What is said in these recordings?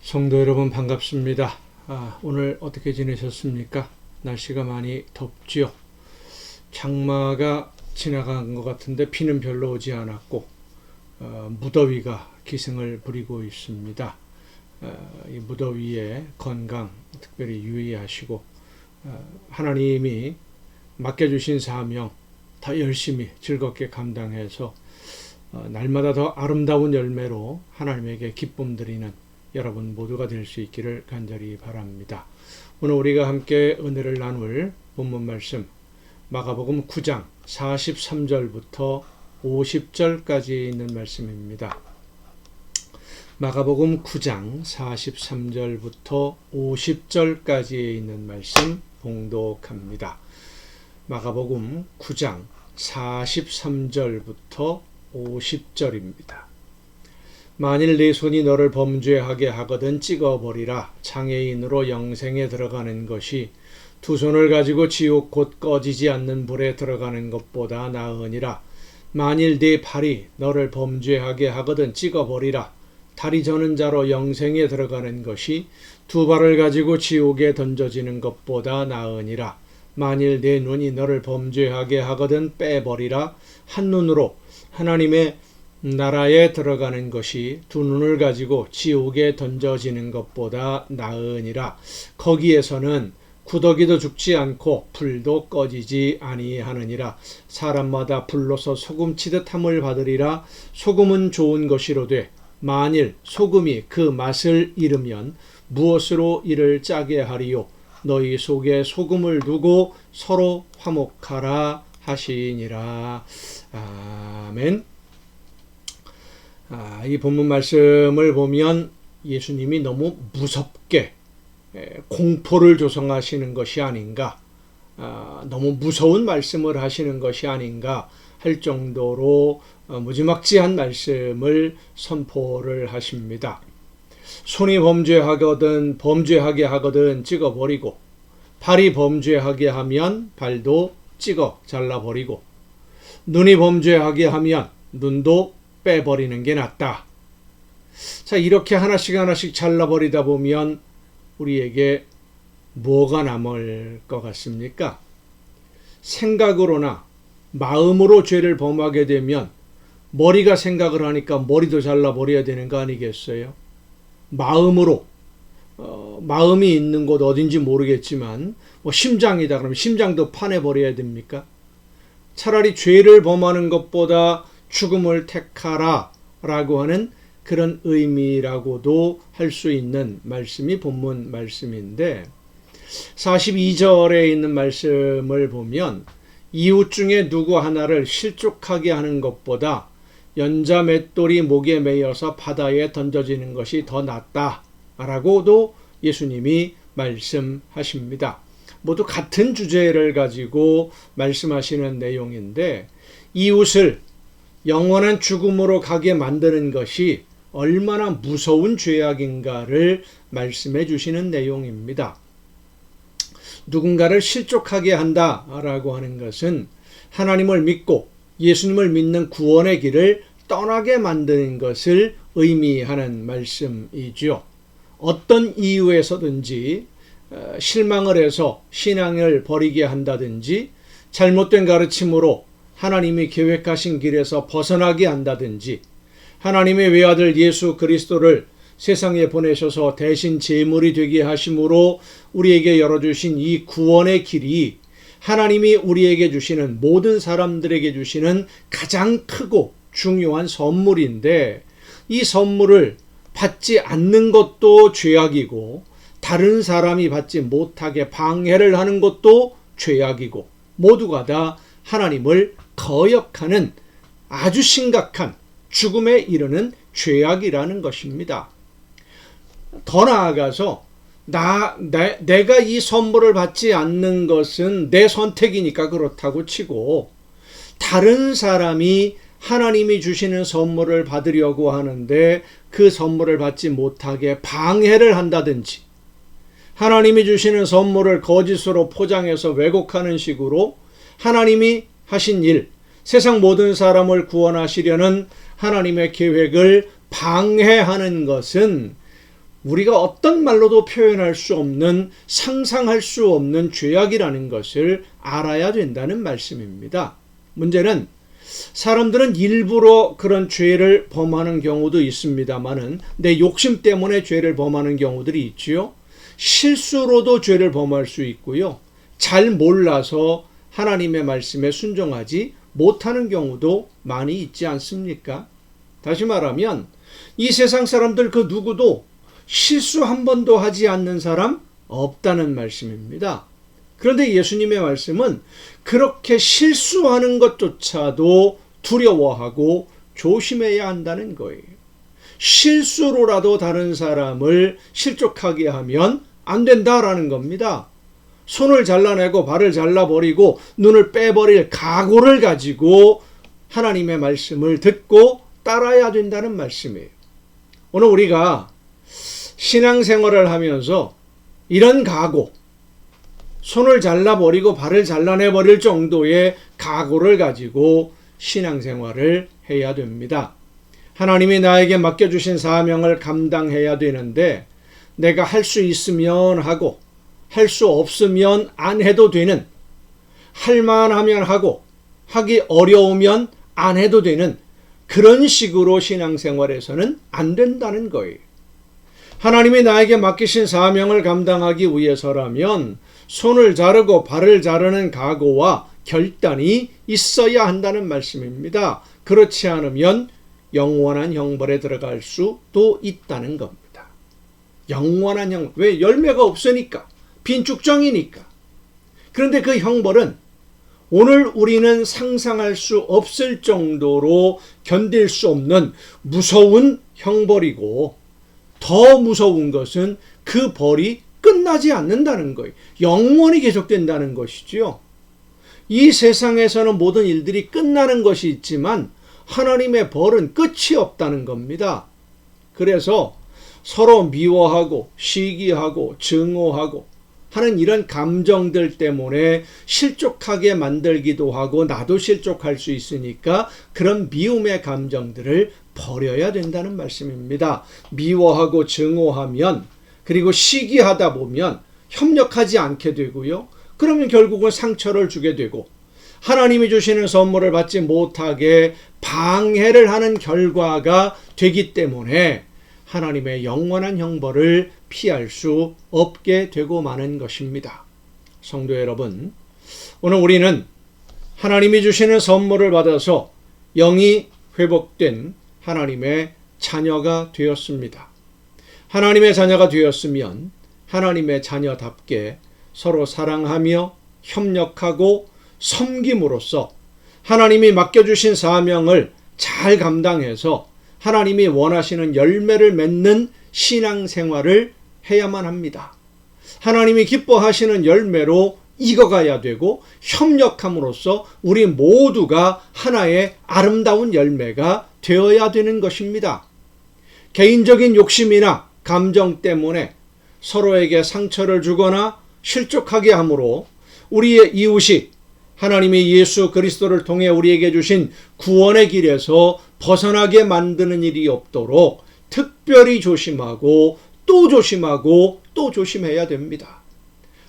성도 여러분 반갑습니다. 오늘 어떻게 지내셨습니까? 날씨가 많이 덥지요. 장마가 지나간 것 같은데 비는 별로 오지 않았고 무더위가 기승을 부리고 있습니다. 이 무더위에 건강 특별히 유의하시고 하나님이 맡겨주신 사명 더 열심히 즐겁게 감당해서 날마다 더 아름다운 열매로 하나님에게 기쁨 드리는 여러분 모두가 될 수 있기를 간절히 바랍니다. 오늘 우리가 함께 은혜를 나눌 본문 말씀 마가복음 9장 43절부터 50절까지 있는 말씀입니다. 마가복음 9장 43절부터 50절까지 있는 말씀 봉독합니다. 마가복음 9장 43절부터 50절입니다. 만일 네 손이 너를 범죄하게 하거든 찍어버리라. 장애인으로 영생에 들어가는 것이 두 손을 가지고 지옥 곧 꺼지지 않는 불에 들어가는 것보다 나으니라. 만일 네 팔이 너를 범죄하게 하거든 찍어버리라. 다리 저는 자로 영생에 들어가는 것이 두 발을 가지고 지옥에 던져지는 것보다 나으니라. 만일 네 눈이 너를 범죄하게 하거든 빼버리라. 한 눈으로 하나님의 나라에 들어가는 것이 두 눈을 가지고 지옥에 던져지는 것보다 나으니라. 거기에서는 구더기도 죽지 않고 불도 꺼지지 아니하느니라. 사람마다 불로서 소금치듯 함을 받으리라. 소금은 좋은 것이로되 만일 소금이 그 맛을 잃으면 무엇으로 이를 짜게 하리요. 너희 속에 소금을 두고 서로 화목하라 하시니라. 아멘. 이 본문 말씀을 보면 예수님이 너무 무섭게 공포를 조성하시는 것이 아닌가, 너무 무서운 말씀을 하시는 것이 아닌가 할 정도로 무지막지한 말씀을 선포를 하십니다. 손이 범죄하게 하거든 찍어버리고, 발이 범죄하게 하면 발도 찍어 잘라버리고, 눈이 범죄하게 하면 눈도 빼버리는 게 낫다. 자, 이렇게 하나씩 잘라버리다 보면 우리에게 뭐가 남을 것 같습니까? 생각으로나 마음으로 죄를 범하게 되면 머리가 생각을 하니까 머리도 잘라버려야 되는 거 아니겠어요? 마음으로 마음이 있는 곳 어딘지 모르겠지만 심장이다 그러면 심장도 파내버려야 됩니까? 차라리 죄를 범하는 것보다 죽음을 택하라 라고 하는 그런 의미라고도 할 수 있는 말씀이 본문 말씀인데, 42절에 있는 말씀을 보면 이웃 중에 누구 하나를 실족하게 하는 것보다 연자 맷돌이 목에 매여서 바다에 던져지는 것이 더 낫다 라고도 예수님이 말씀하십니다. 모두 같은 주제를 가지고 말씀하시는 내용인데, 이웃을 영원한 죽음으로 가게 만드는 것이 얼마나 무서운 죄악인가를 말씀해 주시는 내용입니다. 누군가를 실족하게 한다라고 하는 것은 하나님을 믿고 예수님을 믿는 구원의 길을 떠나게 만드는 것을 의미하는 말씀이죠. 어떤 이유에서든지 실망을 해서 신앙을 버리게 한다든지, 잘못된 가르침으로 하나님이 계획하신 길에서 벗어나게 한다든지, 하나님의 외아들 예수 그리스도를 세상에 보내셔서 대신 제물이 되게 하심으로 우리에게 열어주신 이 구원의 길이 하나님이 우리에게 주시는, 모든 사람들에게 주시는 가장 크고 중요한 선물인데, 이 선물을 받지 않는 것도 죄악이고 다른 사람이 받지 못하게 방해를 하는 것도 죄악이고, 모두가 다 하나님을 거역하는 아주 심각한 죽음에 이르는 죄악이라는 것입니다. 더 나아가서 내가 이 선물을 받지 않는 것은 내 선택이니까 그렇다고 치고, 다른 사람이 하나님이 주시는 선물을 받으려고 하는데 그 선물을 받지 못하게 방해를 한다든지, 하나님이 주시는 선물을 거짓으로 포장해서 왜곡하는 식으로 하나님이 하신 일, 세상 모든 사람을 구원하시려는 하나님의 계획을 방해하는 것은 우리가 어떤 말로도 표현할 수 없는, 상상할 수 없는 죄악이라는 것을 알아야 된다는 말씀입니다. 문제는 사람들은 일부러 그런 죄를 범하는 경우도 있습니다만은 내 욕심 때문에 죄를 범하는 경우들이 있지요. 실수로도 죄를 범할 수 있고요. 잘 몰라서 하나님의 말씀에 순종하지 못하는 경우도 많이 있지 않습니까? 다시 말하면 이 세상 사람들 그 누구도 실수 한 번도 하지 않는 사람 없다는 말씀입니다. 그런데 예수님의 말씀은 그렇게 실수하는 것조차도 두려워하고 조심해야 한다는 거예요. 실수로라도 다른 사람을 실족하게 하면 안 된다라는 겁니다. 손을 잘라내고 발을 잘라버리고 눈을 빼버릴 각오를 가지고 하나님의 말씀을 듣고 따라야 된다는 말씀이에요. 오늘 우리가 신앙생활을 하면서 이런 각오, 손을 잘라버리고 발을 잘라내버릴 정도의 각오를 가지고 신앙생활을 해야 됩니다. 하나님이 나에게 맡겨주신 사명을 감당해야 되는데 내가 할 수 있으면 하고 할 수 없으면 안 해도 되는, 할만하면 하고 하기 어려우면 안 해도 되는 그런 식으로 신앙생활에서는 안 된다는 거예요. 하나님이 나에게 맡기신 사명을 감당하기 위해서라면 손을 자르고 발을 자르는 각오와 결단이 있어야 한다는 말씀입니다. 그렇지 않으면 영원한 형벌에 들어갈 수도 있다는 겁니다. 영원한 형벌, 왜? 열매가 없으니까, 빈축정이니까. 그런데 그 형벌은 오늘 우리는 상상할 수 없을 정도로 견딜 수 없는 무서운 형벌이고, 더 무서운 것은 그 벌이 끝나지 않는다는 거예요. 영원히 계속된다는 것이죠. 이 세상에서는 모든 일들이 끝나는 것이 있지만 하나님의 벌은 끝이 없다는 겁니다. 그래서 서로 미워하고 시기하고 증오하고 하는 이런 감정들 때문에 실족하게 만들기도 하고 나도 실족할 수 있으니까 그런 미움의 감정들을 버려야 된다는 말씀입니다. 미워하고 증오하면, 그리고 시기하다 보면 협력하지 않게 되고요. 그러면 결국은 상처를 주게 되고 하나님이 주시는 선물을 받지 못하게 방해를 하는 결과가 되기 때문에 하나님의 영원한 형벌을 피할 수 없게 되고 마는 것입니다. 성도 여러분, 오늘 우리는 하나님이 주시는 선물을 받아서 영이 회복된 하나님의 자녀가 되었습니다. 하나님의 자녀가 되었으면 하나님의 자녀답게 서로 사랑하며 협력하고 섬김으로써 하나님이 맡겨주신 사명을 잘 감당해서 하나님이 원하시는 열매를 맺는 신앙생활을 해야만 합니다. 하나님이 기뻐하시는 열매로 익어가야 되고 협력함으로써 우리 모두가 하나의 아름다운 열매가 되어야 되는 것입니다. 개인적인 욕심이나 감정 때문에 서로에게 상처를 주거나 실족하게 함으로 우리의 이웃이 하나님이 예수 그리스도를 통해 우리에게 주신 구원의 길에서 벗어나게 만드는 일이 없도록 특별히 조심하고 또 조심하고 또 조심해야 됩니다.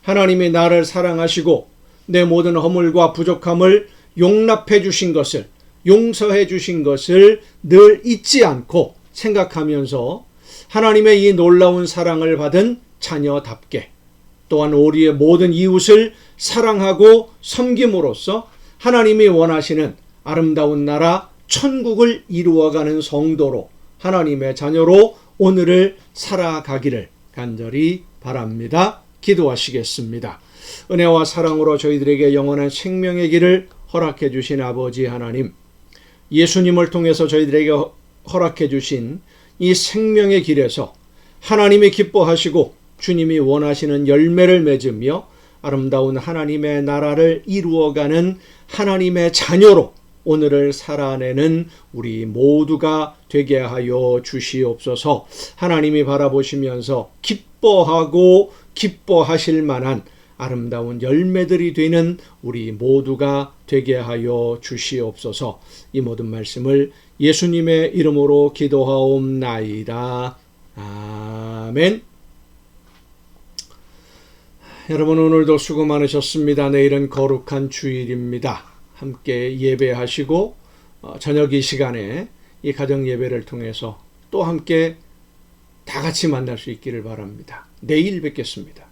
하나님이 나를 사랑하시고 내 모든 허물과 부족함을 용납해 주신 것을, 용서해 주신 것을 늘 잊지 않고 생각하면서 하나님의 이 놀라운 사랑을 받은 자녀답게 또한 우리의 모든 이웃을 사랑하고 섬김으로써 하나님이 원하시는 아름다운 나라 천국을 이루어가는 성도로, 하나님의 자녀로 오늘을 살아가기를 간절히 바랍니다. 기도하시겠습니다. 은혜와 사랑으로 저희들에게 영원한 생명의 길을 허락해 주신 아버지 하나님, 예수님을 통해서 저희들에게 허락해 주신 이 생명의 길에서 하나님이 기뻐하시고 주님이 원하시는 열매를 맺으며 아름다운 하나님의 나라를 이루어가는 하나님의 자녀로 오늘을 살아내는 우리 모두가 되게 하여 주시옵소서. 하나님이 바라보시면서 기뻐하고 기뻐하실 만한 아름다운 열매들이 되는 우리 모두가 되게 하여 주시옵소서. 이 모든 말씀을 예수님의 이름으로 기도하옵나이다. 아멘. 아멘. 여러분 오늘도 수고 많으셨습니다. 내일은 거룩한 주일입니다. 함께 예배하시고 저녁 이 시간에 이 가정 예배를 통해서 또 함께 다 같이 만날 수 있기를 바랍니다. 내일 뵙겠습니다.